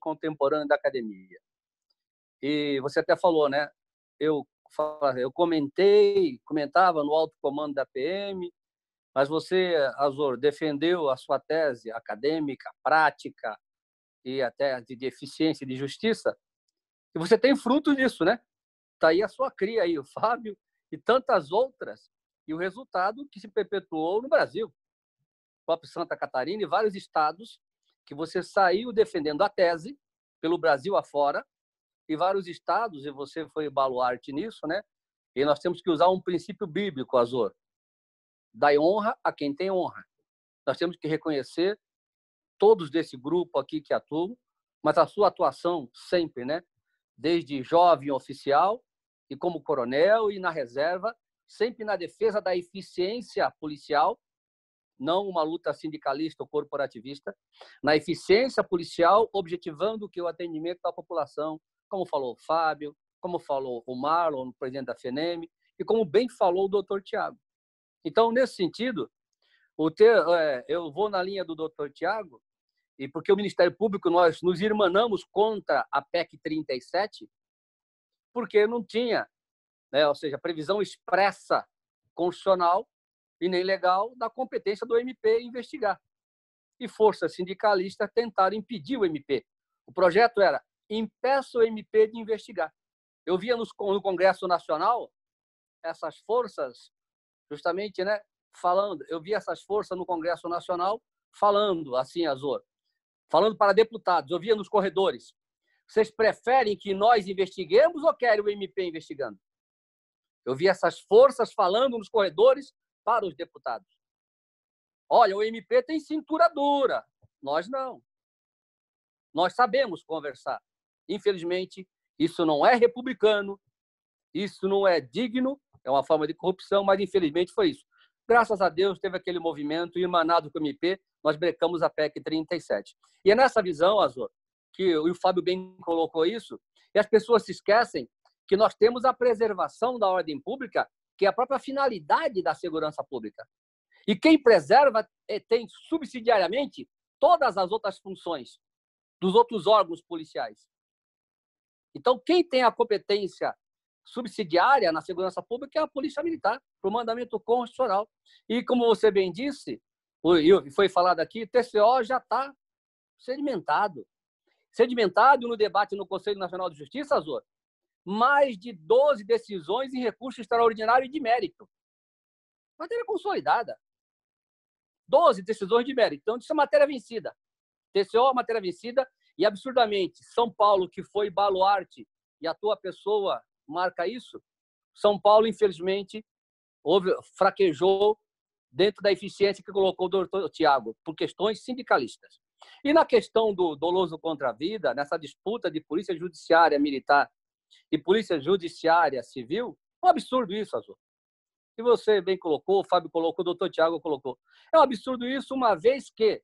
contemporâneo da academia. E você até falou, né? Eu comentava no alto comando da PM, mas você, Azor, defendeu a sua tese acadêmica, prática e até de eficiência e de justiça, e você tem fruto disso, né? Está aí a sua cria, aí, o Fábio e tantas outras, e o resultado que se perpetuou no Brasil. O próprio Santa Catarina e vários estados que você saiu defendendo a tese pelo Brasil afora, e vários estados, e você foi baluarte nisso, né? E nós temos que usar um princípio bíblico, Azor. Dai honra a quem tem honra. Nós temos que reconhecer todos desse grupo aqui que atuam, mas a sua atuação sempre, né? Desde jovem oficial e como coronel e na reserva, sempre na defesa da eficiência policial, não uma luta sindicalista ou corporativista, na eficiência policial, objetivando que o atendimento da população, como falou o Fábio, como falou o Marlon, o presidente da FENEM, e como bem falou o doutor Tiago. Então, nesse sentido, eu vou na linha do doutor Tiago, e porque o Ministério Público, nós nos irmanamos contra a PEC 37, porque não tinha, né, ou seja, previsão expressa constitucional e nem legal da competência do MP investigar. E forças sindicalistas tentaram impedir o MP. O projeto era: impeça o MP de investigar. Eu via no Congresso Nacional essas forças, justamente, né, falando, eu via essas forças no Congresso Nacional falando assim, Azor, falando para deputados, eu via nos corredores: vocês preferem que nós investiguemos ou querem o MP investigando? Eu vi essas forças falando nos corredores para os deputados. Olha, o MP tem cintura dura, nós não. Nós sabemos conversar. Infelizmente, isso não é republicano, isso não é digno, é uma forma de corrupção, mas infelizmente foi isso. Graças a Deus teve aquele movimento, irmanado com o MP, nós brecamos a PEC 37. E é nessa visão, Azor, que o Fábio bem colocou isso, e as pessoas se esquecem que nós temos a preservação da ordem pública, que é a própria finalidade da segurança pública. E quem preserva tem subsidiariamente todas as outras funções dos outros órgãos policiais. Então, quem tem a competência subsidiária na segurança pública é a Polícia Militar, por mandamento constitucional. E, como você bem disse, foi falado aqui, o TCO já está sedimentado. Sedimentado no debate no Conselho Nacional de Justiça, Azor, mais de 12 decisões em recurso extraordinário e de mérito. Matéria consolidada. 12 decisões de mérito. Então, isso é matéria vencida. TCO é matéria vencida e, absurdamente, São Paulo, que foi baluarte, e a tua pessoa marca isso, São Paulo, infelizmente, fraquejou dentro da eficiência que colocou o doutor Tiago, por questões sindicalistas. E na questão do doloso contra a vida, nessa disputa de polícia judiciária militar e polícia judiciária civil, é um absurdo isso, Azul. E você bem colocou, o Fábio colocou, o doutor Tiago colocou. É um absurdo isso, uma vez que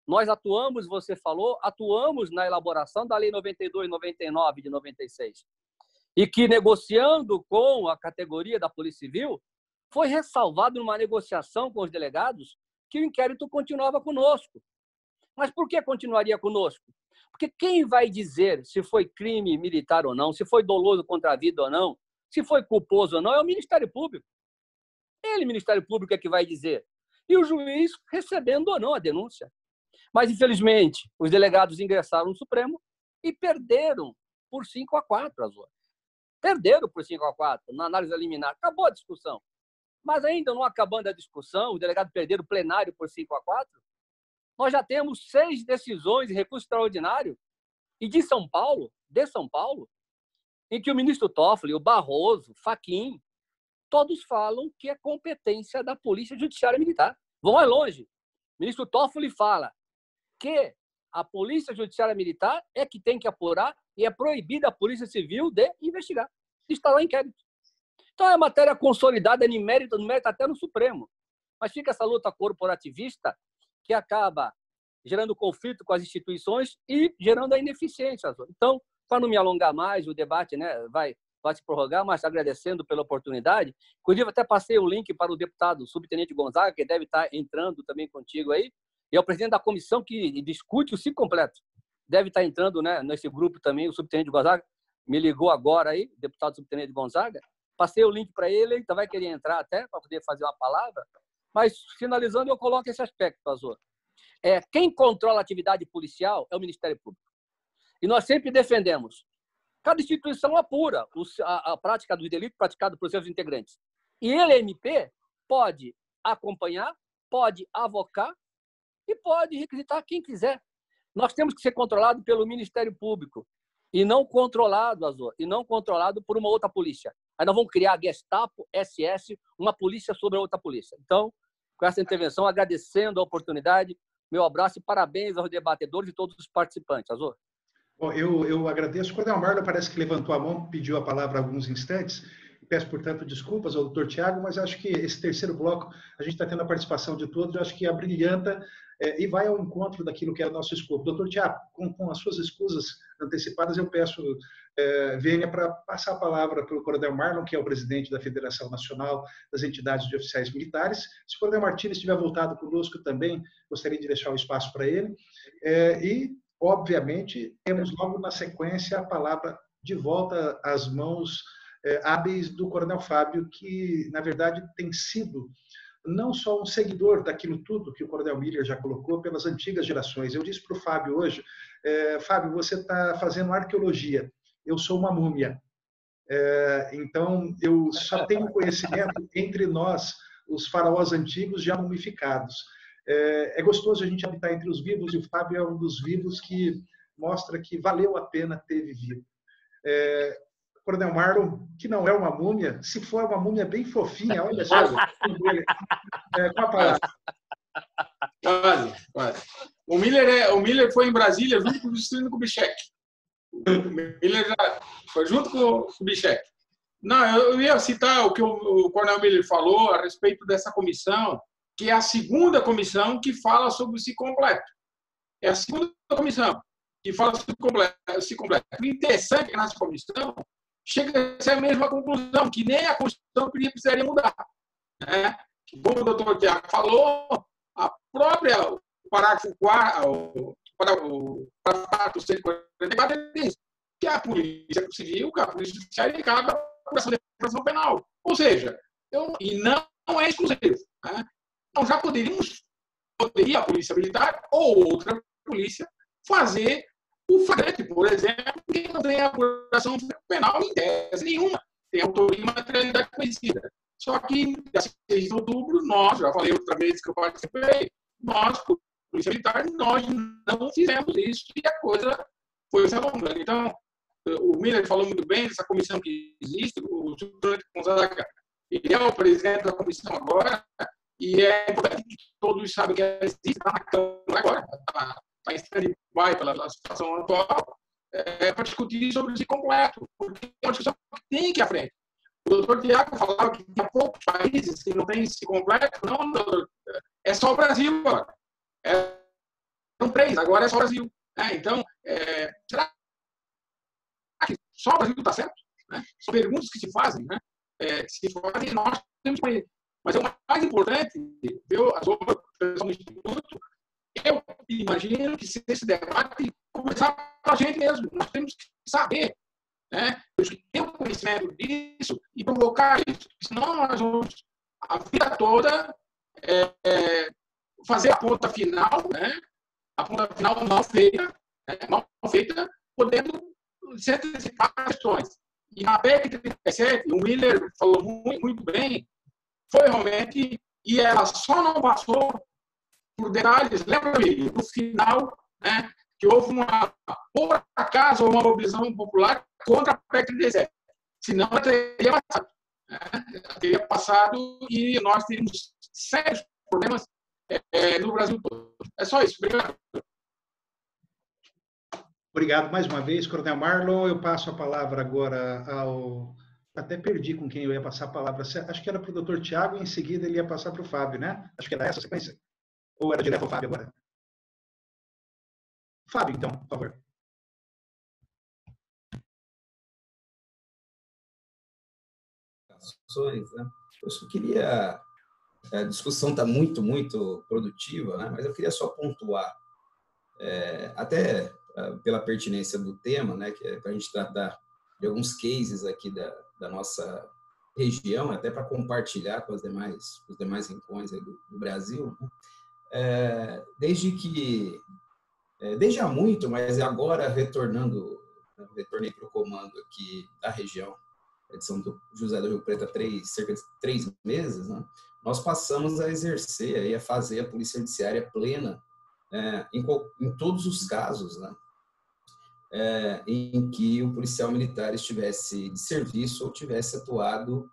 nós atuamos, você falou, atuamos na elaboração da Lei 92/99 de 96. E que, negociando com a categoria da Polícia Civil, foi ressalvado numa negociação com os delegados que o inquérito continuava conosco. Mas por que continuaria conosco? Porque quem vai dizer se foi crime militar ou não, se foi doloso contra a vida ou não, se foi culposo ou não, é o Ministério Público. Ele, Ministério Público, é que vai dizer. E o juiz recebendo ou não a denúncia. Mas, infelizmente, os delegados ingressaram no Supremo e perderam por 5-4, Azul. Perderam por 5-4 na análise liminar. Acabou a discussão. Mas ainda não acabando a discussão, os delegados perderam o plenário por 5-4. Nós já temos 6 decisões de recurso extraordinário e de São Paulo, em que o ministro Toffoli, o Barroso, Fachin, todos falam que é competência da Polícia Judiciária Militar. Vão mais longe. O ministro Toffoli fala que a Polícia Judiciária Militar é que tem que apurar e é proibida a Polícia Civil de investigar, de instalar inquérito. Então, é matéria consolidada no mérito até no Supremo. Mas fica essa luta corporativista que acaba gerando conflito com as instituições e gerando a ineficiência. Então, para não me alongar mais, o debate, né, vai se prorrogar, mas agradecendo pela oportunidade. Inclusive, até passei o link para o deputado subtenente Gonzaga, que deve estar entrando também contigo aí, e é o presidente da comissão que discute o ciclo completo deve estar entrando, né, nesse grupo também, o subtenente Gonzaga, me ligou agora aí, deputado subtenente Gonzaga, passei o link para ele, então vai querer entrar até para poder fazer uma palavra, mas, finalizando, eu coloco esse aspecto, Azor. Quem controla a atividade policial é o Ministério Público. E nós sempre defendemos. Cada instituição apura a prática dos delitos praticados por seus integrantes. E ele, MP, pode acompanhar, pode avocar e pode requisitar quem quiser. Nós temos que ser controlados pelo Ministério Público e não controlado, Azor, e não controlado por uma outra polícia. Aí nós vamos criar a Gestapo, SS, uma polícia sobre a outra polícia. Então, com essa intervenção, agradecendo a oportunidade, meu abraço e parabéns aos debatedores e todos os participantes. Azor. Bom, eu agradeço. O Coronel Marlon parece que levantou a mão, pediu a palavra há alguns instantes. Peço, portanto, desculpas ao doutor Tiago, mas acho que esse terceiro bloco, a gente está tendo a participação de todos, eu acho que abrilhanta e vai ao encontro daquilo que é o nosso escopo. Doutor Tiago, com as suas escusas antecipadas, eu peço, Vênia, para passar a palavra para o Coronel Marlon, que é o presidente da Federação Nacional das Entidades de Oficiais Militares. Se o Coronel Martins estiver voltado conosco também, gostaria de deixar o espaço para ele. Obviamente, temos logo na sequência a palavra de volta às mãos hábeis do Coronel Fábio, que, na verdade, tem sido não só um seguidor daquilo tudo que o Coronel Miller já colocou pelas antigas gerações. Eu disse para o Fábio hoje, Fábio, você está fazendo arqueologia, eu sou uma múmia. Então, eu só tenho conhecimento entre nós, os faraós antigos já mumificados. É gostoso a gente habitar entre os vivos, e o Fábio é um dos vivos que mostra que valeu a pena ter vivido. Coronel Marlon, que não é uma múmia, se for uma múmia bem fofinha, olha só. Com a palavra. Quase. O Miller foi em Brasília junto com o Juscelino Kubitschek. O Miller já foi junto com o Kubitschek. Não, eu ia citar o que o Coronel Miller falou a respeito dessa comissão, que é a segunda comissão que fala sobre o Cicompleto. É a segunda comissão que fala sobre o Cicompleto. O interessante é que nessa comissão chega a ser a mesma conclusão, que nem a Constituição precisaria mudar. Né? Como o doutor Tiago falou, a própria, o parágrafo 4, o parágrafo 144 diz que a Polícia Civil, que a Polícia Judiciária encarga a apuração de infração penal. Ou seja, e não é exclusivo. Né? Então, já poderia a Polícia Militar ou outra polícia fazer o flagrante, por exemplo, que não tem apuração penal em tese nenhuma, tem autoria e materialidade conhecida. Só que, dia 6 de outubro, nós, já falei outra vez que eu participei, nós, Polícia Militar, nós não fizemos isso e a coisa foi se alongando. Então, o Miller falou muito bem dessa comissão que existe, o subtenente Gonzaga, ele é o presidente da comissão agora, e é importante que todos sabem que ela existe, está na Câmara agora, está em stand-by pela situação atual, para discutir sobre esse completo, porque é uma discussão que tem que ir à frente. O doutor Tiago falava que há poucos países que não têm esse completo, não, é só o Brasil agora. São 3, agora é só o Brasil. Então, será que só o Brasil está certo? Né? São perguntas que se fazem, né? Se fazem, nós temos que conhecer. Mas é o mais importante, ver as outras pessoas no Instituto. Eu imagino que se esse debate começar com a gente mesmo, nós temos que saber, né? Temos que ter o conhecimento disso e provocar isso. Senão nós vamos, a vida toda, fazer a ponta final, né? A ponta final mal feita, podendo se antecipar questões. E na PEC 37, o Miller falou muito bem, foi realmente, e ela só não passou por detalhes, lembra-me, no final, né, que houve por acaso, uma mobilização popular contra a PEC 37. Senão, ela teria passado. Né? Ela teria passado e nós teríamos sérios problemas no Brasil todo. É só isso. Obrigado. Obrigado mais uma vez, Coronel Marlon. Eu passo a palavra agora ao... Até perdi com quem eu ia passar a palavra. Acho que era para o doutor Tiago e em seguida ele ia passar para o Fábio, né? Acho que era essa a sequência. Ou era direto ao Fábio agora? Fábio, então, por favor. Né? Eu só queria... A discussão está muito produtiva, né? Mas eu queria só pontuar. Até pela pertinência do tema, né, que é para a gente tratar de alguns cases aqui da nossa região, até para compartilhar com os demais rincões aí do Brasil, né? Desde há muito, mas agora retornei para o comando aqui da região de São José do Rio Preto há cerca de 3 meses, né? Nós passamos a exercer e a fazer a polícia judiciária plena em todos os casos, né? Em que o policial militar estivesse de serviço ou tivesse atuado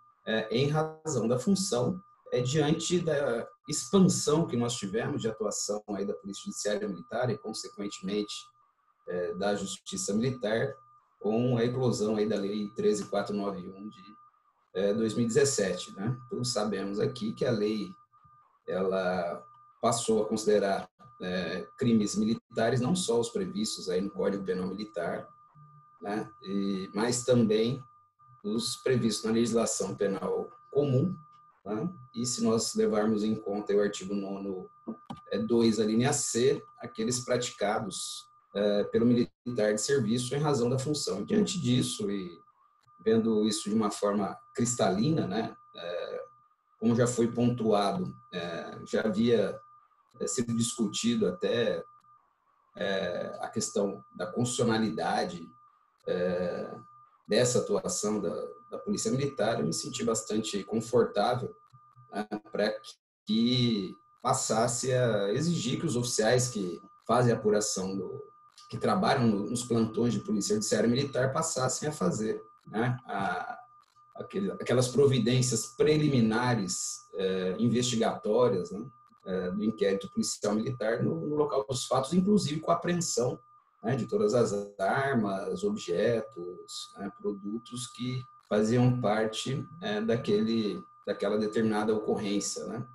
em razão da função, diante da expansão que nós tivemos de atuação aí da Polícia Judiciária Militar e, consequentemente, da Justiça Militar, com a eclosão aí da Lei 13.491 de 2017. Né? Todos sabemos aqui que a lei ela passou a considerar crimes militares não só os previstos aí no Código Penal Militar, né? Mas também os previstos na legislação penal comum, né? E se nós levarmos em conta o artigo 9º, 2, a linha C, aqueles praticados pelo militar de serviço em razão da função. Diante disso, e vendo isso de uma forma cristalina, né? Como já foi pontuado, já havia sido discutido até a questão da constitucionalidade dessa atuação da Polícia Militar. Eu me senti bastante confortável, né, para que passasse a exigir que os oficiais que fazem a apuração, que trabalham nos plantões de Polícia Judiciária Militar, passassem a fazer, né, aquelas providências preliminares investigatórias, né, do inquérito policial militar no local dos fatos, inclusive com a apreensão, né, de todas as armas, objetos, né, produtos que faziam parte daquela determinada ocorrência, né?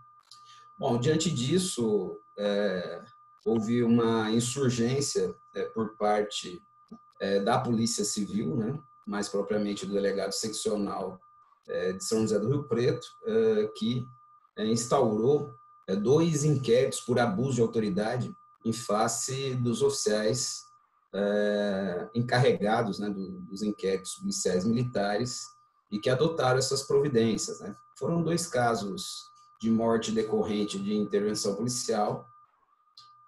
Bom, diante disso, houve uma insurgência por parte da Polícia Civil, né, mais propriamente do delegado seccional de São José do Rio Preto, que instaurou 2 inquéritos por abuso de autoridade em face dos oficiais encarregados, né, dos inquéritos policiais militares, e que adotaram essas providências, né? Foram 2 casos de morte decorrente de intervenção policial,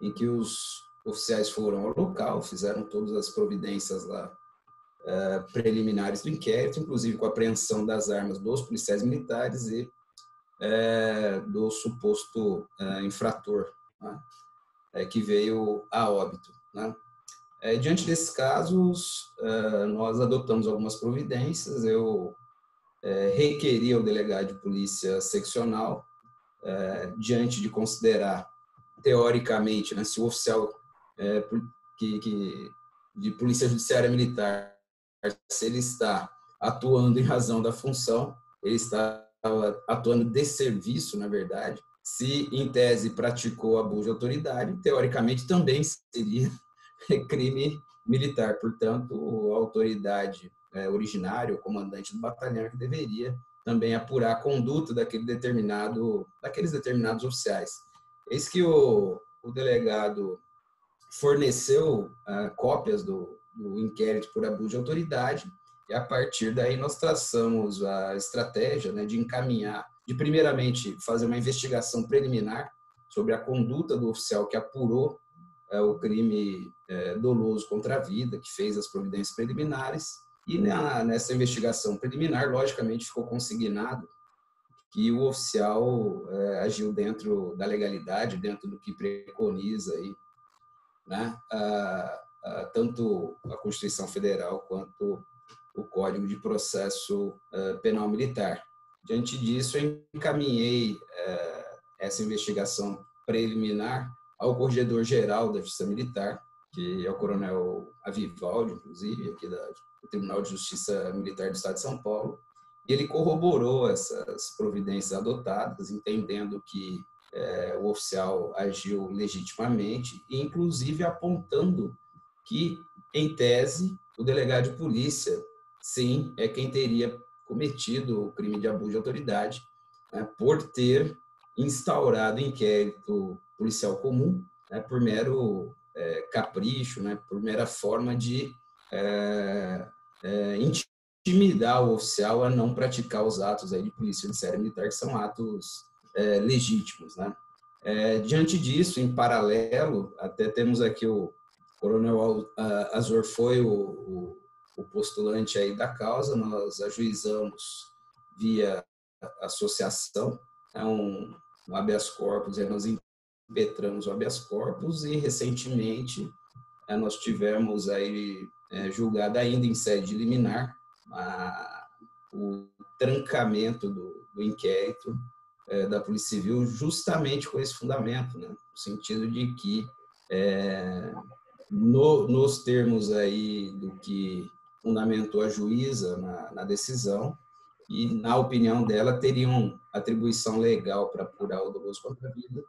em que os oficiais foram ao local, fizeram todas as providências lá preliminares do inquérito, inclusive com a apreensão das armas dos policiais militares e do suposto infrator, né, que veio a óbito, né? Diante desses casos, nós adotamos algumas providências. Eu requeri ao delegado de polícia seccional, diante de considerar, teoricamente, né, se o oficial de Polícia Judiciária Militar, se ele está atuando em razão da função, ele está atuando de serviço, na verdade. Se, em tese, praticou abuso de autoridade, teoricamente também seria crime militar. Portanto, a autoridade originária, o comandante do batalhão, que deveria também apurar a conduta daqueles determinados oficiais. Eis que o delegado forneceu cópias do inquérito por abuso de autoridade, e a partir daí nós traçamos a estratégia, né, de encaminhar, de primeiramente fazer uma investigação preliminar sobre a conduta do oficial que apurou o crime doloso contra a vida, que fez as providências preliminares, e nessa investigação preliminar, logicamente, ficou consignado que o oficial agiu dentro da legalidade, dentro do que preconiza aí, né, tanto a Constituição Federal quanto o Código de Processo Penal Militar. Diante disso, eu encaminhei essa investigação preliminar ao Corregedor-Geral da Justiça Militar, que é o Coronel Avivaldi, inclusive, aqui do Tribunal de Justiça Militar do Estado de São Paulo, e ele corroborou essas providências adotadas, entendendo que o oficial agiu legitimamente, e inclusive apontando que, em tese, o delegado de polícia, sim, é quem teria cometido o crime de abuso de autoridade, né, por ter instaurado inquérito policial comum, né, por mero capricho, né, por mera forma de intimidar o oficial a não praticar os atos aí de polícia judiciária militar, que são atos legítimos, né? Diante disso, em paralelo, até temos aqui o Coronel Azor foi o postulante aí da causa, nós ajuizamos via associação, um habeas corpus, nós impetramos o habeas corpus e recentemente nós tivemos aí julgado ainda em sede de liminar o trancamento do inquérito da Polícia Civil justamente com esse fundamento, né? No sentido de que nos termos aí do que fundamentou a juíza na decisão, e na opinião dela teriam atribuição legal para apurar o doloso contra a vida,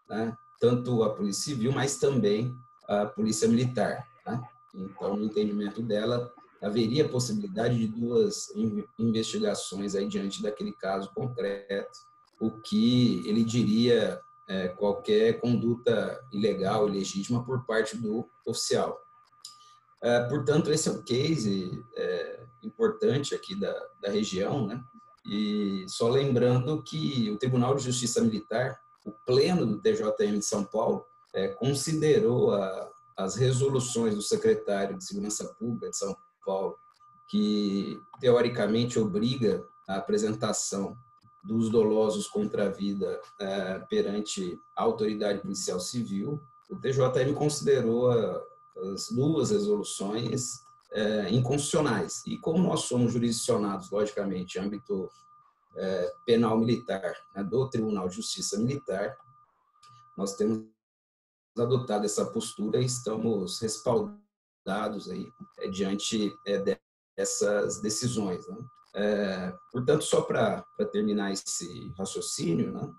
né? Tanto a Polícia Civil, mas também a Polícia Militar, né? Então, no entendimento dela, haveria possibilidade de 2 investigações aí diante daquele caso concreto, o que ele diria qualquer conduta ilegal, ilegítima por parte do oficial. Portanto, esse é um case importante aqui da região, né? E só lembrando que o Tribunal de Justiça Militar, o Pleno do TJM de São Paulo, considerou as resoluções do secretário de Segurança Pública de São Paulo, que teoricamente obriga a apresentação dos dolosos contra a vida perante a autoridade policial civil. O TJM considerou as 2 resoluções inconstitucionais. E como nós somos jurisdicionados, logicamente, em âmbito penal militar, né, do Tribunal de Justiça Militar, nós temos adotado essa postura e estamos respaldados aí, diante dessas decisões, né? Portanto, só para terminar esse raciocínio, né,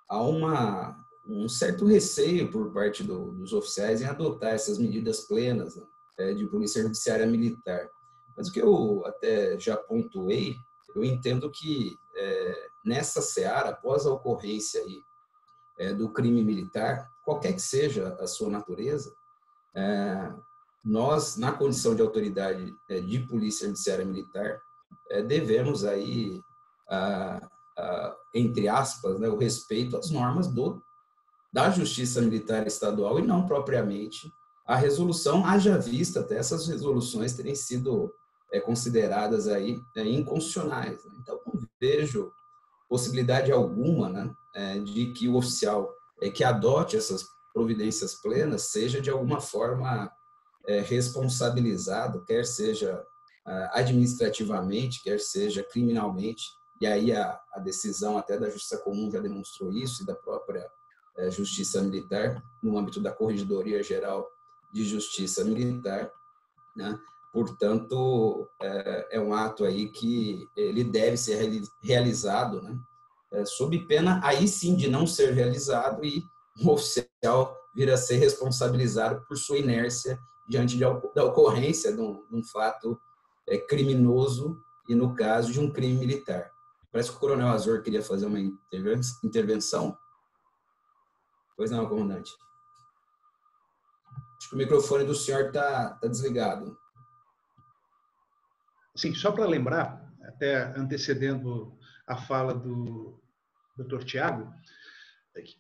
há um certo receio por parte dos oficiais em adotar essas medidas plenas, né, de polícia judiciária militar. Mas o que eu até já pontuei, eu entendo que nessa seara, após a ocorrência aí, do crime militar, qualquer que seja a sua natureza, nós, na condição de autoridade de polícia judiciária militar, devemos aí, entre aspas, né, o respeito às normas da Justiça Militar Estadual e não propriamente a resolução, haja vista até essas resoluções terem sido consideradas aí inconstitucionais. Né? Então, não vejo possibilidade alguma, né, de que o oficial que adote essas providências plenas seja de alguma forma responsabilizado, quer seja administrativamente, quer seja criminalmente, e aí a decisão até da Justiça Comum já demonstrou isso, e da própria Justiça Militar, no âmbito da Corregedoria Geral de Justiça Militar, né? Portanto, é um ato aí que ele deve ser realizado, né? Sob pena, aí sim, de não ser realizado e o oficial vir a ser responsabilizado por sua inércia diante da ocorrência de um fato criminoso e, no caso, de um crime militar. Parece que o Coronel Azor queria fazer uma intervenção. Pois não, comandante. Acho que o microfone do senhor está desligado. Sim, só para lembrar, até antecedendo a fala do Dr. Tiago,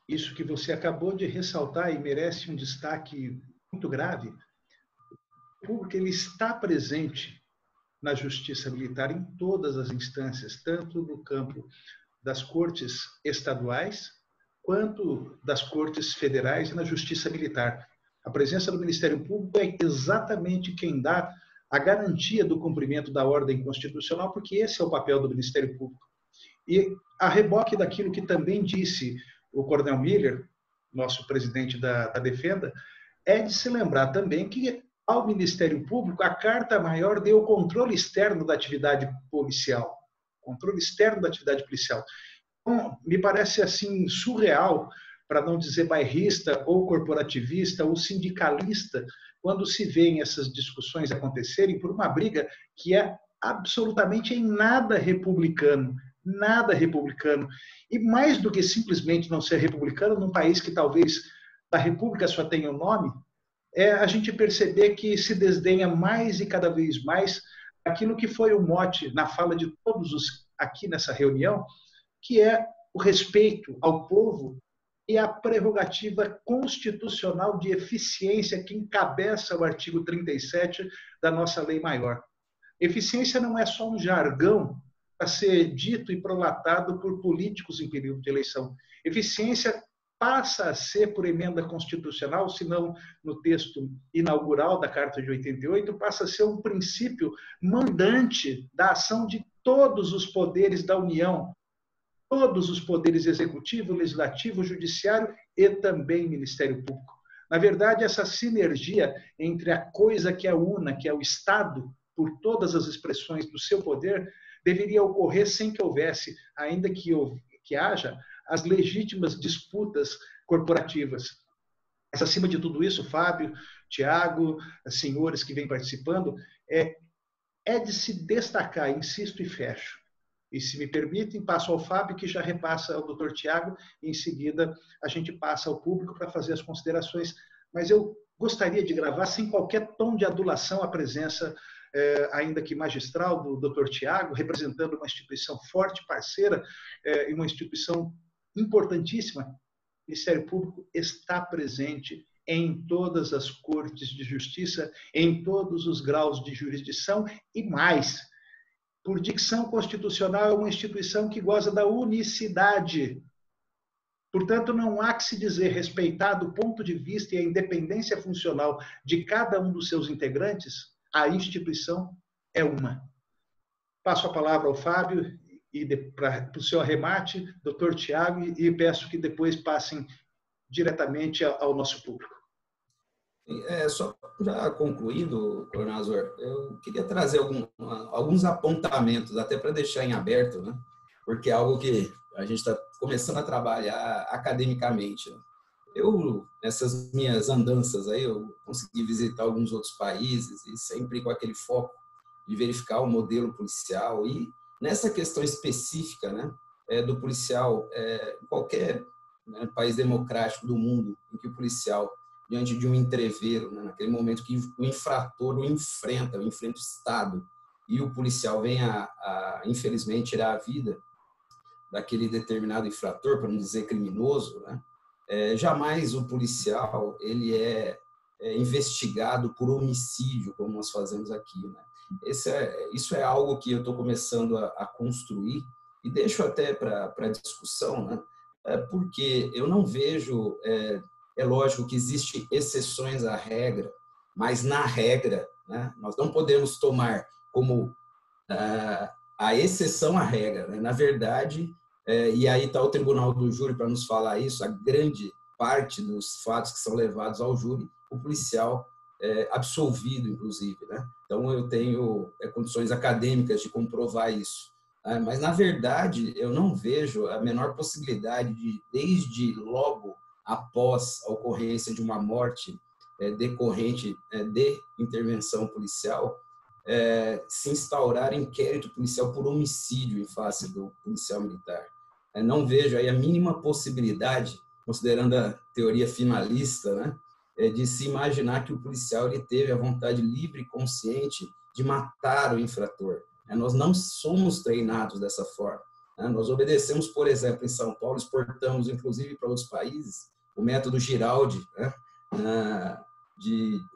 isso que você acabou de ressaltar e merece um destaque muito grave, o público ele está presente na Justiça Militar em todas as instâncias, tanto no campo das cortes estaduais, quanto das cortes federais e na Justiça Militar. A presença do Ministério Público é exatamente quem dá a garantia do cumprimento da ordem constitucional, porque esse é o papel do Ministério Público. E a reboque daquilo que também disse o Coronel Miller, nosso presidente da Defenda, é de se lembrar também que ao Ministério Público a Carta Maior deu o controle externo da atividade policial. Controle externo da atividade policial. Então, me parece assim surreal, para não dizer bairrista ou corporativista ou sindicalista, quando se vêem essas discussões acontecerem por uma briga que é absolutamente em nada republicano. Nada republicano. E mais do que simplesmente não ser republicano, num país que talvez da República só tem um nome, é a gente perceber que se desdenha mais e cada vez mais aquilo que foi o mote na fala de todos os aqui nessa reunião, que é o respeito ao povo e a prerrogativa constitucional de eficiência que encabeça o artigo 37 da nossa lei maior. Eficiência não é só um jargão para ser dito e prolatado por políticos em período de eleição. Eficiência passa a ser, por emenda constitucional, se não no texto inaugural da Carta de 88, passa a ser um princípio mandante da ação de todos os poderes da União, todos os poderes executivo, legislativo, judiciário e também Ministério Público. Na verdade, essa sinergia entre a coisa que é una, que é o Estado, por todas as expressões do seu poder, deveria ocorrer sem que houvesse, ainda que haja, as legítimas disputas corporativas. Mas, acima de tudo isso, Fábio, Tiago, senhores que vêm participando, é de se destacar, insisto e fecho. E, se me permitem, passo ao Fábio, que já repassa ao doutor Tiago, e em seguida a gente passa ao público para fazer as considerações. Mas eu gostaria de gravar, sem qualquer tom de adulação, a presença, ainda que magistral, do doutor Tiago, representando uma instituição forte, parceira, e uma instituição importantíssima. O Ministério Público está presente em todas as cortes de justiça, em todos os graus de jurisdição e mais. Por dicção constitucional, é uma instituição que goza da unicidade. Portanto, não há que se dizer, respeitado o ponto de vista e a independência funcional de cada um dos seus integrantes, a instituição é uma. Passo a palavra ao Fábio para o seu arremate, doutor Tiago, e peço que depois passem diretamente ao nosso público. Só já concluindo, Coronel Azor, eu queria trazer alguns apontamentos, até para deixar em aberto, né? Porque é algo que a gente está começando a trabalhar academicamente. Né? Nessas minhas andanças aí, eu consegui visitar alguns outros países e sempre com aquele foco de verificar o modelo policial. E nessa questão específica, né, do policial, qualquer país democrático do mundo em que o policial, diante de um entreveiro, né, naquele momento que o infrator o enfrenta o Estado, e o policial vem infelizmente, tirar a vida daquele determinado infrator, para não dizer criminoso, né, jamais o policial ele é investigado por homicídio, como nós fazemos aqui. Né? Isso é algo que eu estou começando a construir, e deixo até para discussão, né, porque eu não vejo... É lógico que existem exceções à regra, mas na regra, né, nós não podemos tomar como a exceção à regra. Né? Na verdade, e aí está o Tribunal do Júri para nos falar isso, a grande parte dos fatos que são levados ao júri, o policial é absolvido, inclusive. Né? Então, eu tenho condições acadêmicas de comprovar isso. Mas, na verdade, eu não vejo a menor possibilidade de, desde logo, após a ocorrência de uma morte decorrente de intervenção policial, se instaurar inquérito policial por homicídio em face do policial militar. Não vejo aí a mínima possibilidade, considerando a teoria finalista, né, de se imaginar que o policial ele teve a vontade livre e consciente de matar o infrator. Nós não somos treinados dessa forma. Nós obedecemos, por exemplo, em São Paulo, exportamos inclusive para outros países, o método Giraldi, né?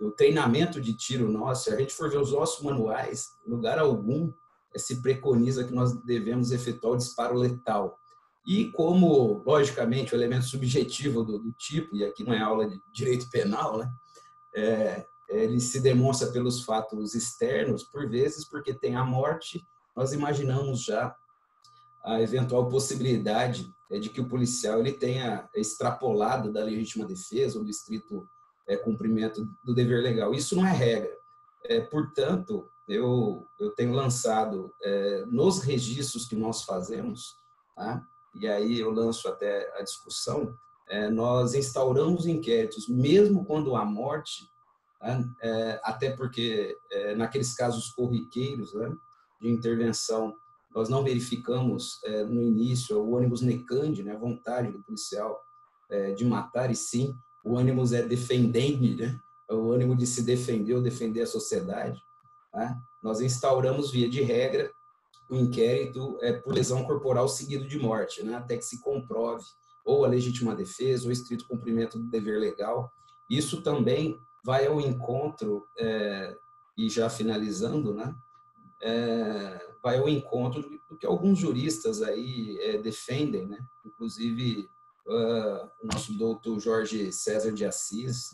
O treinamento de tiro nosso. Se a gente for ver os nossos manuais, em lugar algum se preconiza que nós devemos efetuar o disparo letal. E como, logicamente, o elemento subjetivo do tipo, e aqui não é aula de direito penal, né? Ele se demonstra pelos fatos externos, por vezes, porque tem a morte, nós imaginamos já a eventual possibilidade de que o policial ele tenha extrapolado da legítima defesa ou do estrito cumprimento do dever legal. Isso não é regra. Portanto, eu tenho lançado nos registros que nós fazemos, tá? E aí eu lanço até a discussão, nós instauramos inquéritos, mesmo quando há morte, até porque naqueles casos corriqueiros, né, de intervenção, nós não verificamos no início o ônibus necande, né, a vontade do policial de matar, e sim o ânimo é defendente, né? O ânimo de se defender ou defender a sociedade, tá? Nós instauramos, via de regra, o inquérito por lesão corporal seguido de morte, né? Até que se comprove ou a legítima defesa ou estrito cumprimento do dever legal. Isso também vai ao encontro, e já finalizando, né? Vai ao encontro do que alguns juristas aí defendem, né? Inclusive o nosso doutor Jorge César de Assis,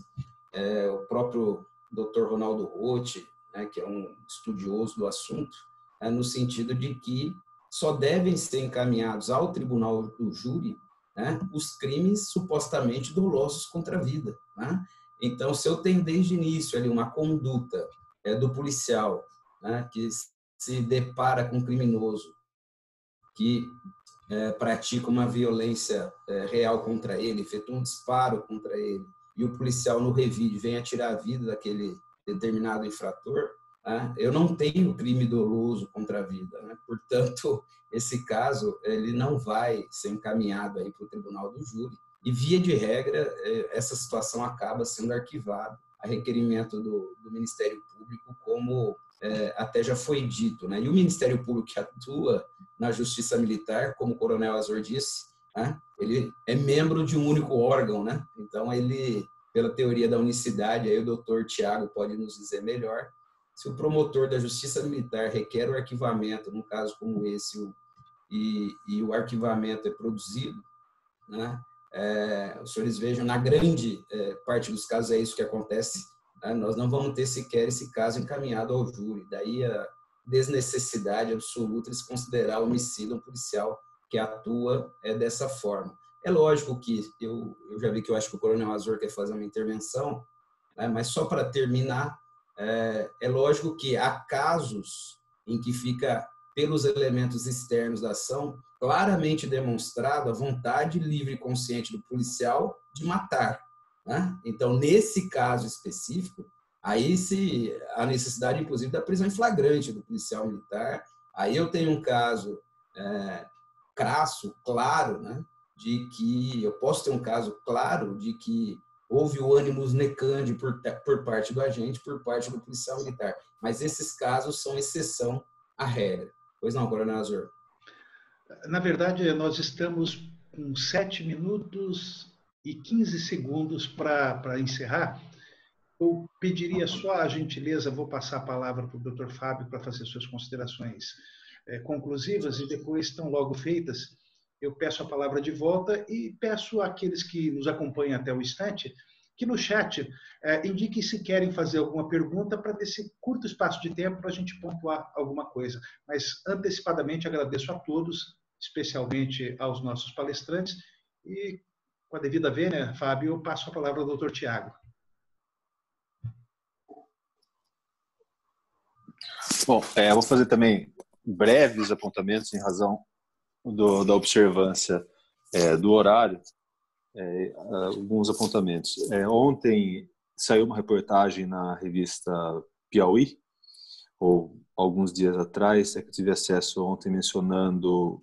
o próprio doutor Ronaldo Roth, né, que é um estudioso do assunto, no sentido de que só devem ser encaminhados ao tribunal do júri, né, os crimes supostamente dolosos contra a vida, né? Então, se eu tenho desde o início ali uma conduta do policial, né, que se depara com um criminoso que pratica uma violência real contra ele, efetua um disparo contra ele, e o policial no revide vem a tirar a vida daquele determinado infrator, né? Eu não tenho crime doloso contra a vida, né? Portanto, esse caso ele não vai ser encaminhado aí para o tribunal do júri, e via de regra essa situação acaba sendo arquivada a requerimento do Ministério Público, como até já foi dito, né? E o Ministério Público que atua na Justiça Militar, como o Coronel Azor disse, né? Ele é membro de um único órgão, né? Então ele, pela teoria da unicidade, aí o doutor Tiago pode nos dizer melhor, se o promotor da Justiça Militar requer o arquivamento, num caso como esse, e o arquivamento é produzido, né? Os senhores vejam, na grande parte dos casos é isso que acontece, né? Nós não vamos ter sequer esse caso encaminhado ao júri, daí a desnecessidade absoluta de se considerar homicídio um policial que atua dessa forma. É lógico que, eu já vi que eu acho que o Coronel Azor quer fazer uma intervenção, né? Mas só para terminar, é lógico que há casos em que fica, pelos elementos externos da ação, claramente demonstrado a vontade livre e consciente do policial de matar, né? Então, nesse caso específico, aí se a necessidade, inclusive, da prisão em flagrante do policial militar, aí eu tenho um caso crasso, claro, né? De que eu posso ter um caso claro de que houve o ânimos necandi por parte do agente, por parte do policial militar. Mas esses casos são exceção à regra. Pois não, Coronel Azor? Na verdade, nós estamos com 7 minutos e 15 segundos para encerrar. Eu pediria só a gentileza, vou passar a palavra para o Dr. Fábio para fazer suas considerações conclusivas, e depois, estão logo feitas, eu peço a palavra de volta e peço àqueles que nos acompanham até o instante que no chat indiquem se querem fazer alguma pergunta para ter esse curto espaço de tempo para a gente pontuar alguma coisa. Mas, antecipadamente, agradeço a todos, especialmente aos nossos palestrantes, e, com a devida vênia, Fábio, eu passo a palavra ao Dr. Tiago. Bom, eu vou fazer também breves apontamentos em razão da observância do horário. Alguns apontamentos. Ontem saiu uma reportagem na revista Piauí, ou alguns dias atrás, que eu tive acesso ontem, mencionando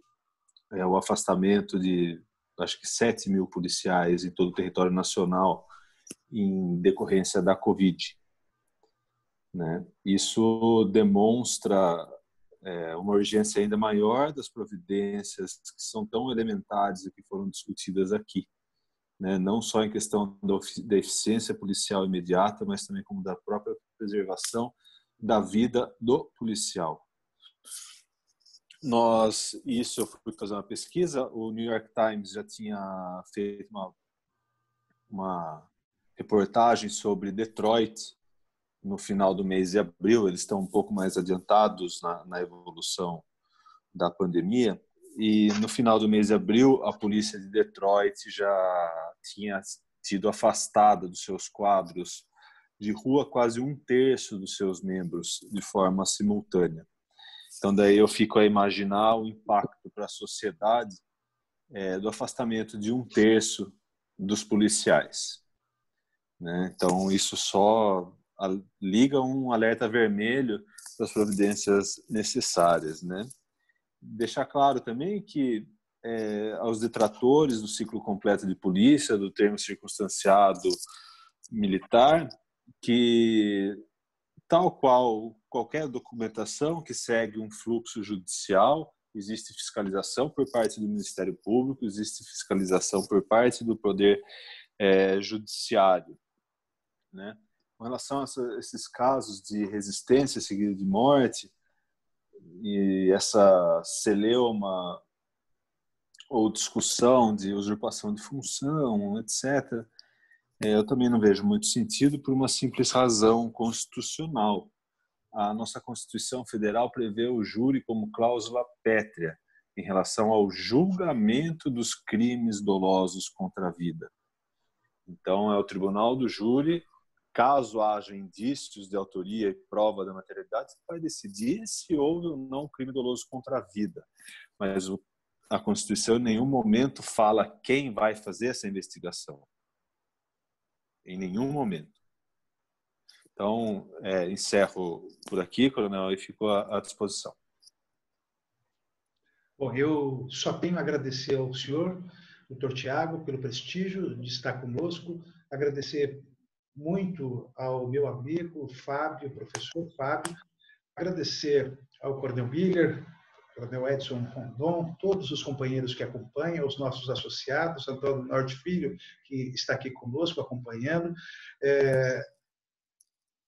o afastamento de, acho que 7 mil policiais em todo o território nacional em decorrência da Covid, né? Isso demonstra uma urgência ainda maior das providências que são tão elementares e que foram discutidas aqui, né? Não só em questão da eficiência policial imediata, mas também como da própria preservação da vida do policial. Isso eu fui fazer uma pesquisa, o New York Times já tinha feito uma reportagem sobre Detroit no final do mês de abril. Eles estão um pouco mais adiantados na evolução da pandemia, e no final do mês de abril a polícia de Detroit já tinha sido afastada dos seus quadros de rua quase 1/3 dos seus membros de forma simultânea. Então daí eu fico a imaginar o impacto para a sociedade do afastamento de 1/3 dos policiais, né? Então isso só liga um alerta vermelho para as providências necessárias, né? Deixar claro também que aos detratores do ciclo completo de polícia, do termo circunstanciado militar, que, tal qual qualquer documentação que segue um fluxo judicial, existe fiscalização por parte do Ministério Público, existe fiscalização por parte do Poder Judiciário, né? Com relação a esses casos de resistência seguida de morte e essa celeuma ou discussão de usurpação de função, etc., eu também não vejo muito sentido por uma simples razão constitucional. A nossa Constituição Federal prevê o júri como cláusula pétrea em relação ao julgamento dos crimes dolosos contra a vida. Então, é o tribunal do júri, caso haja indícios de autoria e prova da materialidade, vai decidir se houve ou não um crime doloso contra a vida. Mas a Constituição em nenhum momento fala quem vai fazer essa investigação. Em nenhum momento. Então, encerro por aqui, coronel, e fico à disposição. Bom, eu só tenho a agradecer ao senhor, doutor Tiago, pelo prestígio de estar conosco, agradecer muito ao meu amigo Fábio, professor Fábio, agradecer ao coronel Miller, coronel Edson Rondon, todos os companheiros que acompanham, os nossos associados, Antônio Norte Filho, que está aqui conosco acompanhando.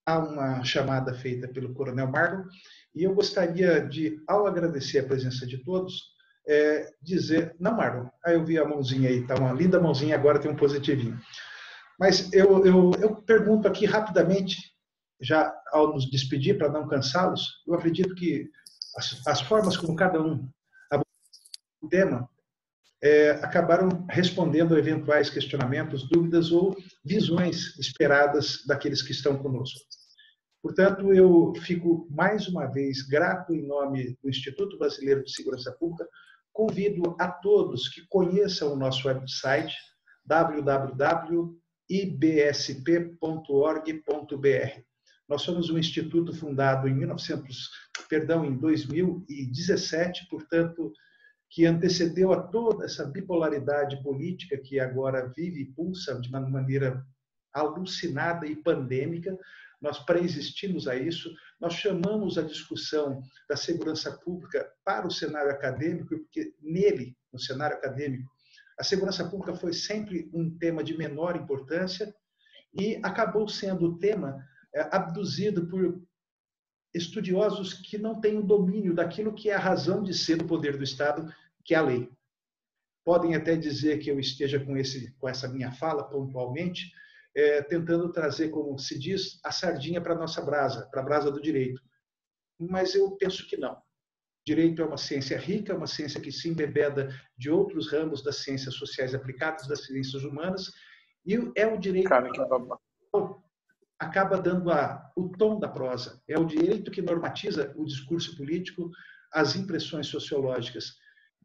Há uma chamada feita pelo coronel Marlon, e eu gostaria de, ao agradecer a presença de todos, dizer... Não, Marlon, eu vi a mãozinha aí, está uma linda mãozinha, agora tem um positivinho. Mas eu pergunto aqui rapidamente, já ao nos despedir, para não cansá-los, eu acredito que as formas como cada um abordou o tema acabaram respondendo a eventuais questionamentos, dúvidas ou visões esperadas daqueles que estão conosco. Portanto, eu fico mais uma vez grato em nome do Instituto Brasileiro de Segurança Pública, convido a todos que conheçam o nosso website www.ibsp.org.br. Nós somos um instituto fundado em 2017, portanto, que antecedeu a toda essa bipolaridade política que agora vive e pulsa de uma maneira alucinada e pandêmica. Nós pré-existimos a isso, nós chamamos a discussão da segurança pública para o cenário acadêmico, porque nele, no cenário acadêmico, a segurança pública foi sempre um tema de menor importância e acabou sendo o tema abduzido por estudiosos que não têm o domínio daquilo que é a razão de ser do poder do Estado, que é a lei. Podem até dizer que eu esteja com essa minha fala pontualmente, tentando trazer, como se diz, a sardinha para a nossa brasa, para a brasa do direito. Mas eu penso que não. Direito é uma ciência rica, uma ciência que se embebeda de outros ramos das ciências sociais aplicadas, das ciências humanas, e é o direito que acaba dando o tom da prosa. É o direito que normatiza o discurso político, as impressões sociológicas.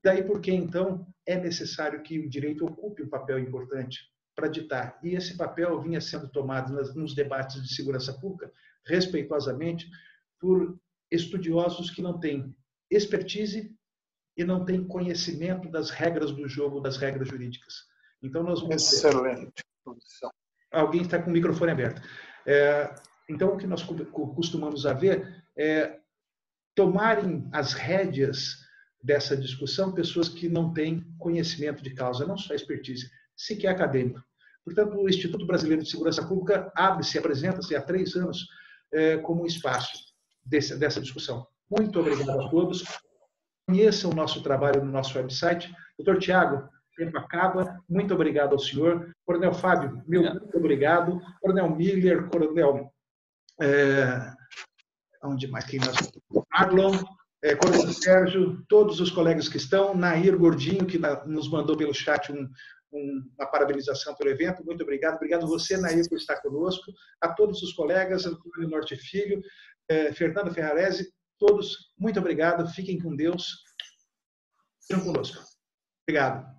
Daí porque, então, é necessário que o direito ocupe um papel importante para ditar. E esse papel vinha sendo tomado nos debates de segurança pública, respeitosamente, por estudiosos que não têm expertise e não têm conhecimento das regras do jogo, das regras jurídicas. Então, nós vamos... Excelente. Alguém está com o microfone aberto. Então, o que nós costumamos ver é tomarem as rédeas dessa discussão pessoas que não têm conhecimento de causa, não só expertise, sequer acadêmico. Portanto, o Instituto Brasileiro de Segurança Pública apresenta-se há 3 anos como um espaço dessa discussão. Muito obrigado a todos. Conheçam o nosso trabalho no nosso website. Doutor Tiago, o tempo acaba. Muito obrigado ao senhor. Coronel Fábio, muito obrigado. Coronel Miller, Coronel... onde mais? Quem nós... Marlon, Coronel Sérgio, todos os colegas que estão, Nair Gordinho, que nos mandou pelo chat uma parabenização pelo evento. Muito obrigado. Obrigado a você, Nair, por estar conosco. A todos os colegas, Antônio Norte Filho, Fernando Ferrarese, todos, muito obrigado. Fiquem com Deus. Fiquem conosco. Obrigado.